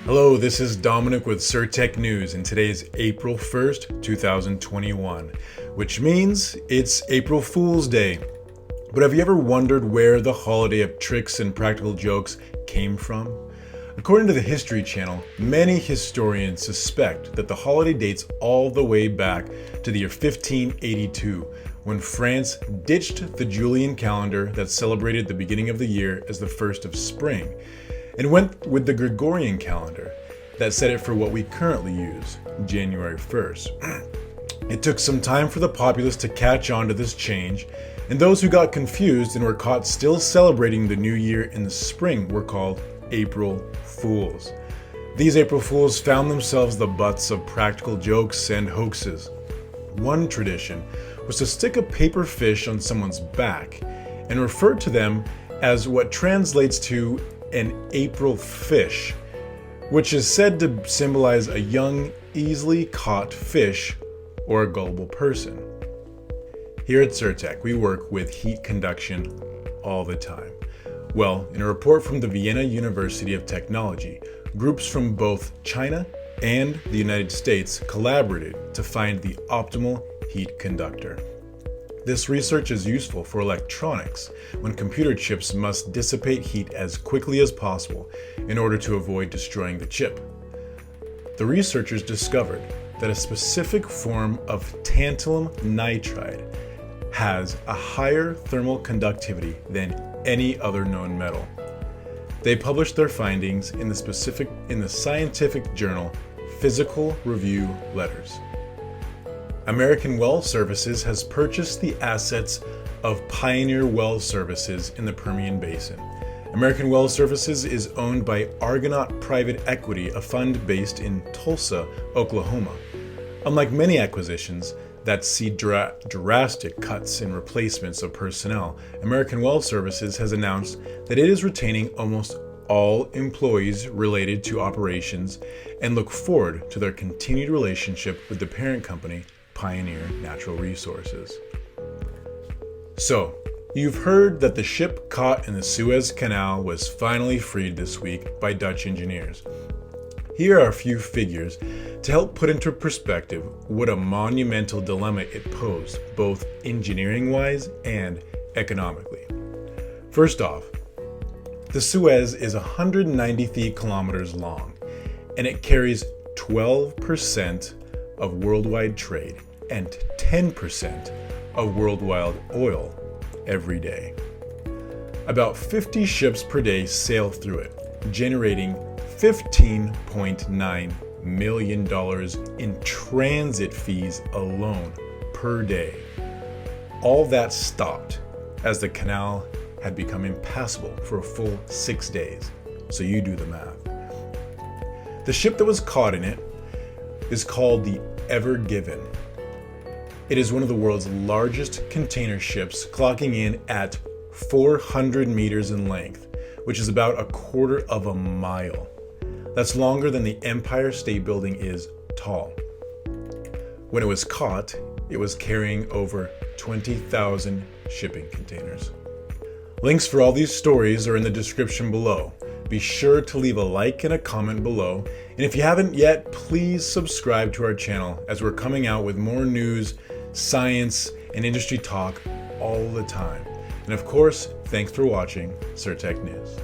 Hello, this is Dominic with Certek News, and today is April 1st, 2021, which means it's April Fool's Day. But have you ever wondered where the holiday of tricks and practical jokes came from? According to the History Channel, many historians suspect that the holiday dates all the way back to the year 1582, when France ditched the Julian calendar that celebrated the beginning of the year as the first of spring, and went with the Gregorian calendar that set it for what we currently use, January 1st. It took some time for the populace to catch on to this change, and those who got confused and were caught still celebrating the new year in the spring were called April Fools. These April Fools found themselves the butts of practical jokes and hoaxes. One tradition was to stick a paper fish on someone's back and refer to them as what translates to an April fish, which is said to symbolize a young, easily caught fish or a gullible person. Here at Certek, we work with heat conduction all the time. Well, in a report from the Vienna University of Technology, groups from both China and the United States collaborated to find the optimal heat conductor. This research is useful for electronics when computer chips must dissipate heat as quickly as possible in order to avoid destroying the chip. The researchers discovered that a specific form of tantalum nitride has a higher thermal conductivity than any other known metal. They published their findings in the scientific journal Physical Review Letters. American Well Services has purchased the assets of Pioneer Well Services in the Permian Basin. American Well Services is owned by Argonaut Private Equity, a fund based in Tulsa, Oklahoma. Unlike many acquisitions that see drastic cuts and replacements of personnel, American Well Services has announced that it is retaining almost all employees related to operations and look forward to their continued relationship with the parent company, Pioneer Natural Resources. So, you've heard that the ship caught in the Suez Canal was finally freed this week by Dutch engineers. Here are a few figures to help put into perspective what a monumental dilemma it posed, both engineering-wise and economically. First off, the Suez is 193 kilometers long, and it carries 12% of worldwide trade and 10% of worldwide oil every day. About 50 ships per day sail through it, generating $15.9 million in transit fees alone per day. All that stopped as the canal had become impassable for a full 6 days. So you do the math. The ship that was caught in it is called the Ever Given. It is one of the world's largest container ships, clocking in at 400 meters in length, which is about a quarter of a mile. That's longer than the Empire State Building is tall. When it was caught, it was carrying over 20,000 shipping containers. Links for all these stories are in the description below. Be sure to leave a like and a comment below. And if you haven't yet, please subscribe to our channel as we're coming out with more news, science, and industry talk all the time. And of course, thanks for watching Certek News.